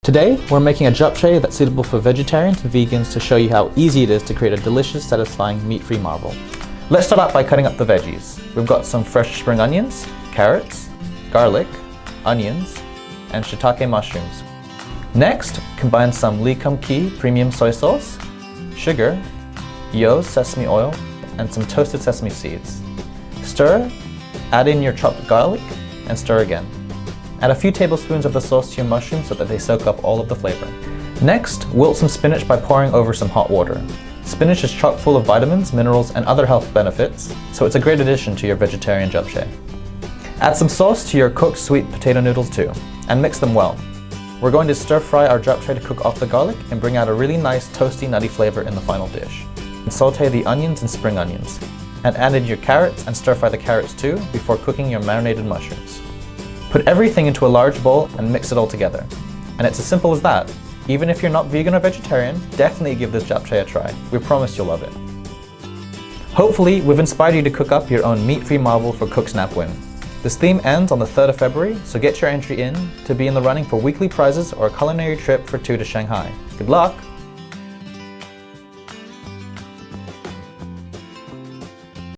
Today, we're making a japchae that's suitable for vegetarians and vegans to show you how easy it is to create a delicious, satisfying, meat-free marvel. Let's start out by cutting up the veggies. We've got some fresh spring onions, carrots, garlic, onions, and shiitake mushrooms. Next, combine some Lee Kum Kee premium soy sauce, sugar, Yo sesame oil, and some toasted sesame seeds. Stir, add in your chopped garlic, and stir again. Add a few tablespoons of the sauce to your mushrooms so that they soak up all of the flavor. Next, wilt some spinach by pouring over some hot water. Spinach is chock full of vitamins, minerals, and other health benefits, so it's a great addition to your vegetarian japchae. Add some sauce to your cooked sweet potato noodles too, and mix them well. We're going to stir fry our japchae to cook off the garlic and bring out a really nice toasty, nutty flavor in the final dish. And saute the onions and spring onions, and add in your carrots and stir fry the carrots too before cooking your marinated mushrooms. Put everything into a large bowl and mix it all together. And it's as simple as that. Even if you're not vegan or vegetarian, definitely give this japchae a try. We promise you'll love it. Hopefully, we've inspired you to cook up your own meat-free marvel for Cook Snap Win. This theme ends on the 3rd of February, so get your entry in to be in the running for weekly prizes or a culinary trip for 2 to Shanghai. Good luck!